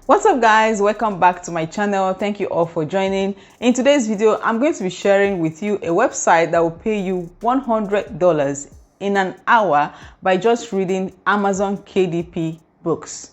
What's up guys, welcome back to my channel. Thank you all for joining. In today's video, I'm going to be sharing with you a website that will pay you $100 in an hour by just reading Amazon KDP books.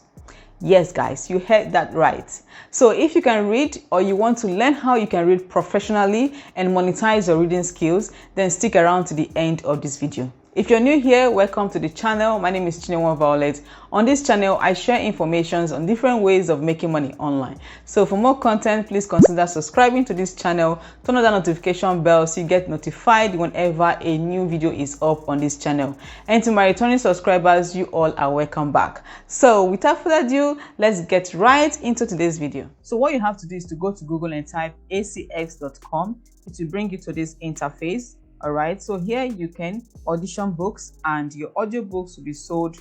Yes guys, you heard that right. So if you can read or you want to learn how you can read professionally and monetize your reading skills, then stick around to the end of this video. If you're new here, welcome to the channel. My name is Chinenwa Violet. On this channel, I share information on different ways of making money online. So for more content, please consider subscribing to this channel. Turn on that notification bell so you get notified whenever a new video is up on this channel. And to my returning subscribers, you all are welcome back. So without further ado, let's get right into today's video. So what you have to do is to go to Google and type acx.com. It will bring you to this interface. All right, so here you can audition books and your audiobooks will be sold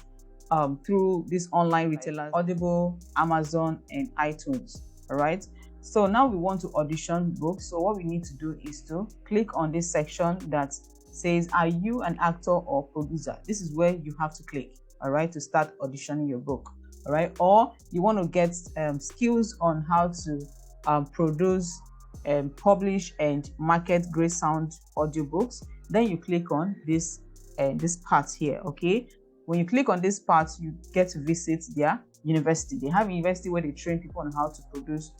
through these online retailers, Audible, Amazon, and iTunes. All right, so now we want to audition books. So what we need to do is to click on this section that says, are you an actor or producer? This is where you have to click, all right, to start auditioning your book. All right, or you want to get skills on how to produce publish and market great sound audiobooks. Then you click on this part here. Okay, when you click on this part, you get to visit their university. They have a university where they train people on how to produce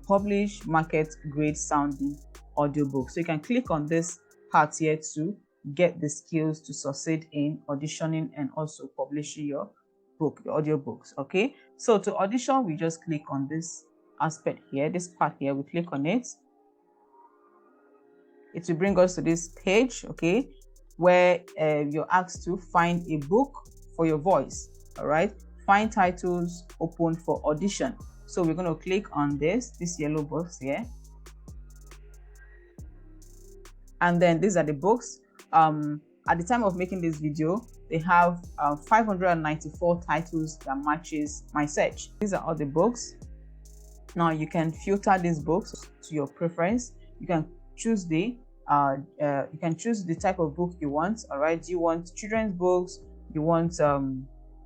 publish market great sounding audiobooks. So you can click on this part here to get the skills to succeed in auditioning and also publishing your book, your audiobooks. Okay, so to audition, we just click on this aspect here, this part here. We click on it. It will bring us to this page, okay, where you're asked to find a book for your voice. All right, find titles open for audition. So we're going to click on this yellow box here, and then these are the books. At the time of making this video, they have 594 titles that matches my search. These are all the books. Now you can filter these books to your preference. You can choose the type of book you want. All right, do you want children's books? You want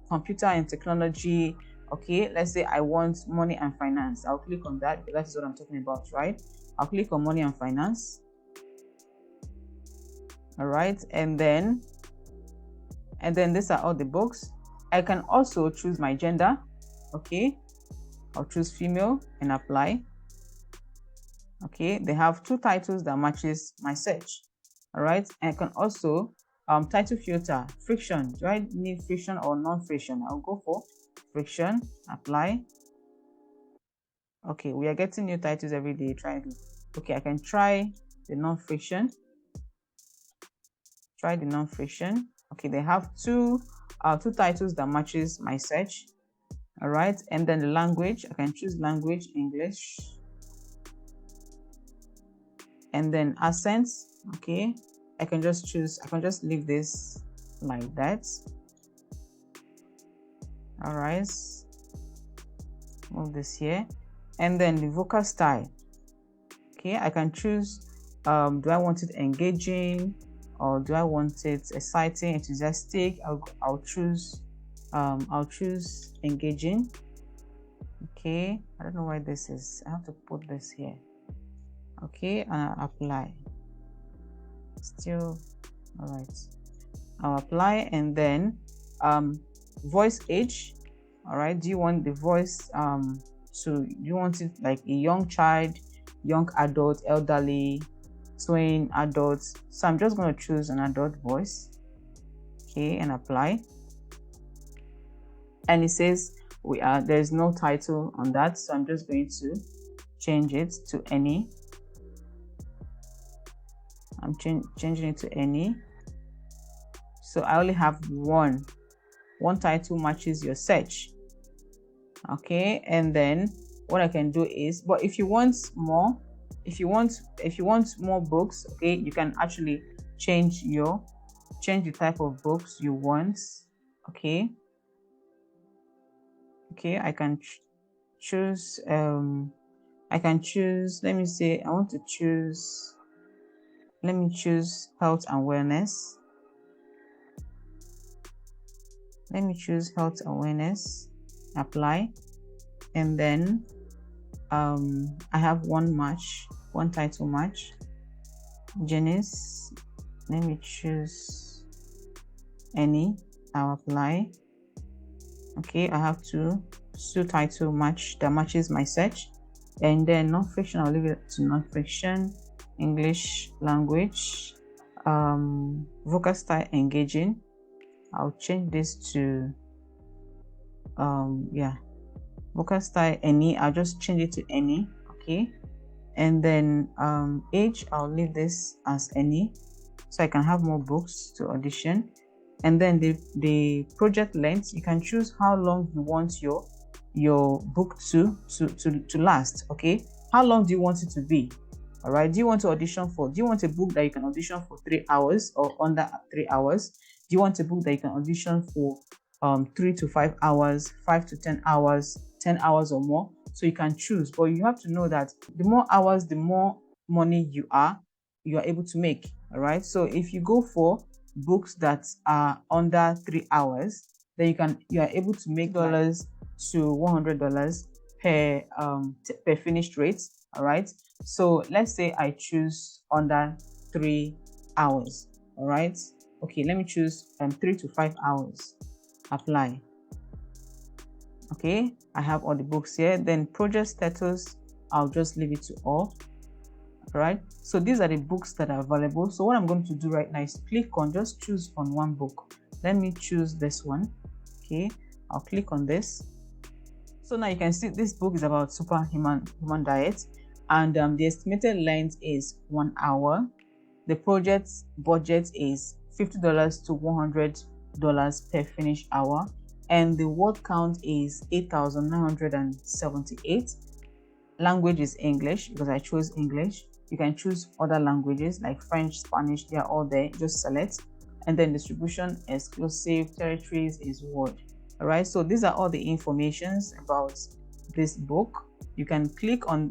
computer and technology? Okay, let's say I want money and finance. I'll click on that. That's what I'm talking about, right? I'll click on money and finance. All right, and then these are all the books. I can also choose my gender. Okay, I'll choose female and apply. Okay, they have 2 titles that matches my search. All right, and I can also title filter, friction. Do I need friction or non-friction? I'll go for friction, apply. Okay, we are getting new titles every day. Okay, I can try the non-friction. Try the non-friction. Okay, they have two titles that matches my search. All right, and then the language, I can choose language, English, and then accents. Okay, I can just leave this like that. All right, move this here, and then the vocal style. Okay, I can choose do I want it engaging or do I want it exciting, enthusiastic? I'll choose engaging. Okay, I don't know why this is. I have to put this here. Okay, and I'll apply. Still, all right. I'll apply, and then voice age. All right, do you want the voice do you want it like a young child, young adult, elderly, twin, adult? So I'm just going to choose an adult voice. Okay, and apply. And it says there's no title on that, so I'm just going to change it to any. I'm changing it to any. So I only have one title matches your search. Okay, and then what I can do is, but if you want more, if you want more books, okay, you can actually change the type of books you want. Okay, I can choose let me say I want to choose, let me choose health and wellness. Let me choose health awareness, apply. and then I have one title match. Janice, let me choose any. I'll apply. Okay, I have two title match that matches my search, and then non-fiction, I'll leave it to non-fiction. English language, vocal style engaging, I'll change this to vocal style any. I'll just change it to any. Okay, and then age, I'll leave this as any, so I can have more books to audition. And then the project length, you can choose how long you want your book to last. Okay, how long do you want it to be? All right, do you want to audition for, do you want a book that you can audition for 3 hours or under 3 hours? Do you want a book that you can audition for 3 to 5 hours, 5 to 10 hours, 10 hours or more? So you can choose, but you have to know that the more hours, the more money you are able to make. All right, so if you go for books that are under 3 hours, then you are able to make $100 to $100 per finished rate. All right, so let's say I choose under 3 hours. All right, okay, let me choose 3 to 5 hours. Apply. Okay, I have all the books here. Then project status, I'll just leave it to all. All right, so these are the books that are available. So what I'm going to do right now is click on, just choose on one book. Let me choose this one. Okay, I'll click on this. So now you can see this book is about superhuman diet, and the estimated length is 1 hour. The project budget is $50 to $100 per finished hour, and the word count is 8,978. Language is English because I chose English. You can choose other languages like French, Spanish, they are all there. Just select, and then distribution, exclusive, territories is world. All right, so these are all the informations about this book. You can click on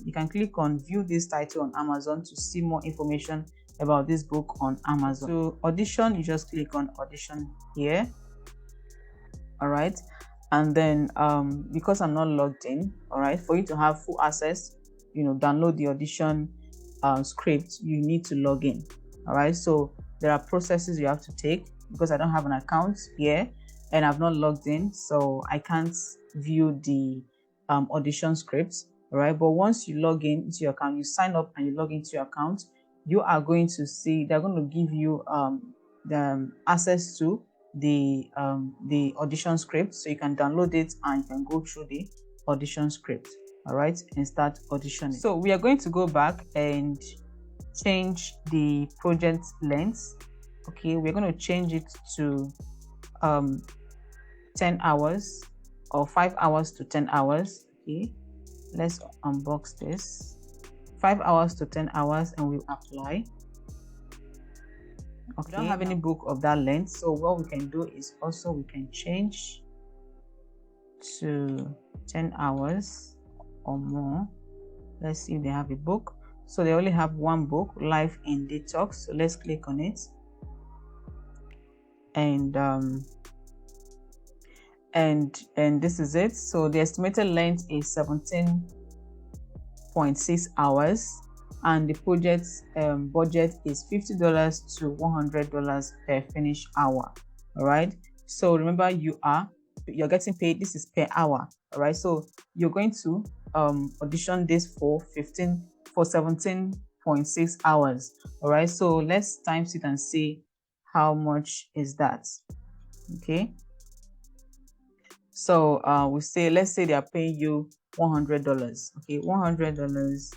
view this title on Amazon to see more information about this book on Amazon. To audition, you just click on audition here. All right, and then because I'm not logged in, all right, for you to have full access, download the audition script, you need to log in. All right, so there are processes you have to take. Because I don't have an account here and I've not logged in, so I can't view the audition scripts. All right, but once you log in into your account, you sign up and you log into your account, you are going to see they're going to give you the access to the audition script, so you can download it and you can go through the audition script. All right, and start auditioning. So we are going to go back and change the project length. Okay, we're going to change it to 10 hours or 5 hours to 10 hours. Okay, let's unbox this. 5 hours to 10 hours, and we'll apply. Okay, we don't have any book of that length, so what we can do is also we can change to 10 hours or more. Let's see if they have a book. So they only have one book, Life in Detox. So let's click on it, and this is it. So the estimated length is 17.6 hours, and the project budget is $50 to $100 per finished hour. All right, so remember, you're getting paid, this is per hour. All right, so you're going to audition this for 17.6 hours. All right, so let's times it and see how much is that. Okay, so let's say they are paying you $100. Okay, $100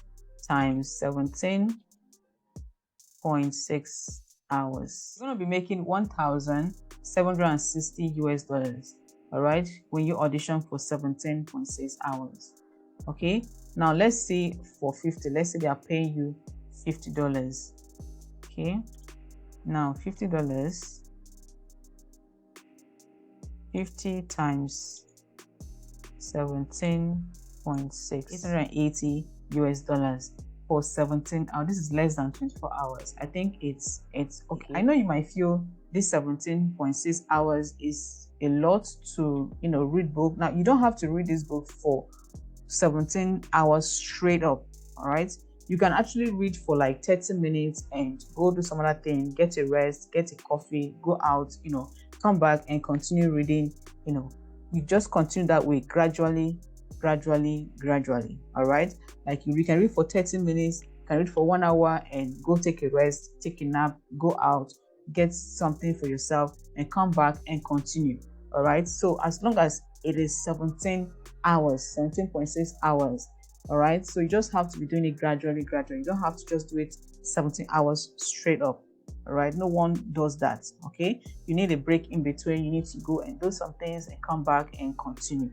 times 17.6 hours. You're going to be making $1,760. All right, when you audition for 17.6 hours. Okay, now let's see for 50. Let's say they are paying you $50. Okay, now $50, 50 times 17.6, $880 for 17 hours. This is less than 24 hours. I think it's okay. I know you might feel this 17.6 hours is a lot to read book. Now you don't have to read this book for 17 hours straight up. All right, you can actually read for like 30 minutes and go do some other thing, get a rest, get a coffee, go out, come back and continue reading. You just continue that way, gradually. All right, like you can read for 30 minutes, can read for 1 hour and go take a rest, take a nap, go out, get something for yourself and come back and continue. All right, so as long as it is 17 hours, 17.6 hours. All right, so you just have to be doing it gradually. You don't have to just do it 17 hours straight up. All right, no one does that. Okay, you need a break in between. You need to go and do some things and come back and continue.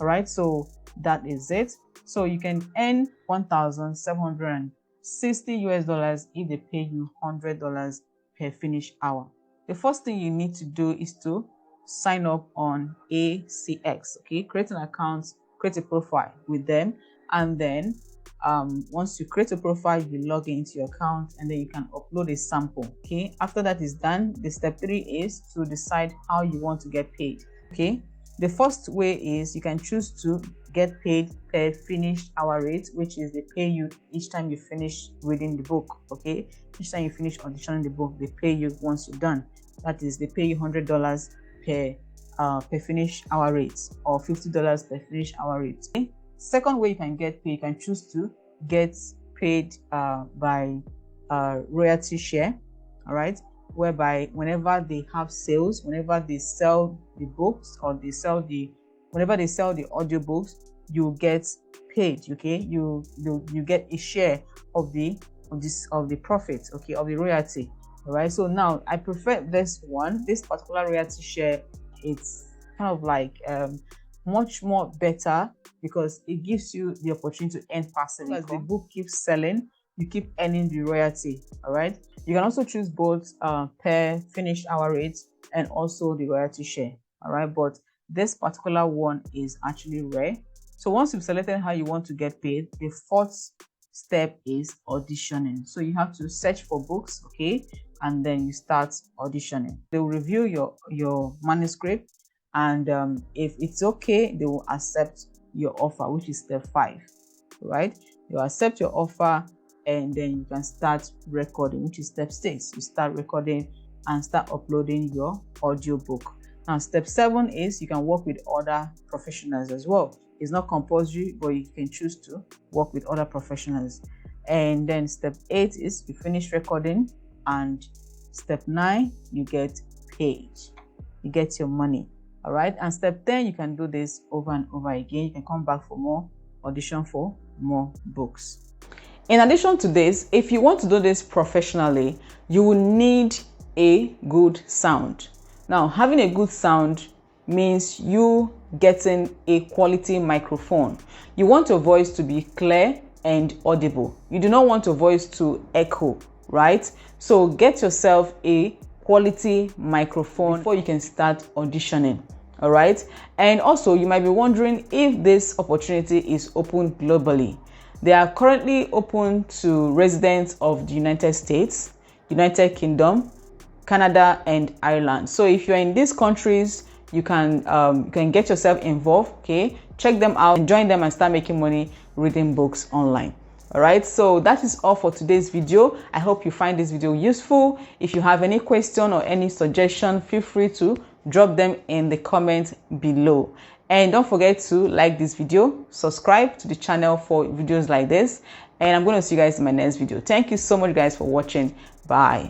All right, so that is it. So you can earn $1,760 if they pay you $100 per finished hour. The first thing you need to do is to sign up on ACX. Okay, create an account, create a profile with them, and then once you create a profile, you log into your account and then you can upload a sample. Okay, after that is done, the step 3 is to decide how you want to get paid. Okay, the first way is you can choose to get paid per finished hour rate, which is they pay you each time you finish reading the book. Okay, each time you finish auditioning the book, they pay you once you're done. That is, they pay you $100 per finished hour rate, or $50 per finished hour rate. Okay? Second way you can get paid, you can choose to get paid by royalty share. All right, whereby whenever they have sales, whenever they sell the books, or whenever they sell the audiobooks, you get paid. Okay, you get a share of the profit, okay, of the royalty. All right, so now I prefer this particular royalty share. It's kind of like much more better because it gives you the opportunity to earn passive income. As the book keeps selling, you keep earning the royalty. All right, you can also choose both per finished hour rate and also the royalty share. All right, but this particular one is actually rare. So once you've selected how you want to get paid, the fourth step is auditioning. So you have to search for books, okay, and then you start auditioning. They will review your manuscript, and if it's okay, they will accept your offer, which is step 5. Right, you accept your offer and then you can start recording, which is step 6. You start recording and start uploading your audiobook. Now step 7 is you can work with other professionals as well. It's not compulsory, but you can choose to work with other professionals. And then step 8 is you finish recording, and step 9 you get paid, you get your money. All right, and step 10 you can do this over and over again. You can come back for more, audition for more books. In addition to this, if you want to do this professionally, you will need a good sound. Now, having a good sound means you getting a quality microphone. You want your voice to be clear and audible. You do not want your voice to echo, right? So get yourself a quality microphone before you can start auditioning. All right, and also you might be wondering if this opportunity is open globally. They are currently open to residents of the United States, United Kingdom, Canada, and Ireland. So if you're in these countries, you can get yourself involved. Okay, check them out and join them and start making money reading books online. All right, so that is all for today's video. I hope you find this video useful. If you have any question or any suggestion, feel free to drop them in the comments below. And don't forget to like this video, subscribe to the channel for videos like this, and I'm going to see you guys in my next video. Thank you so much guys for watching. Bye.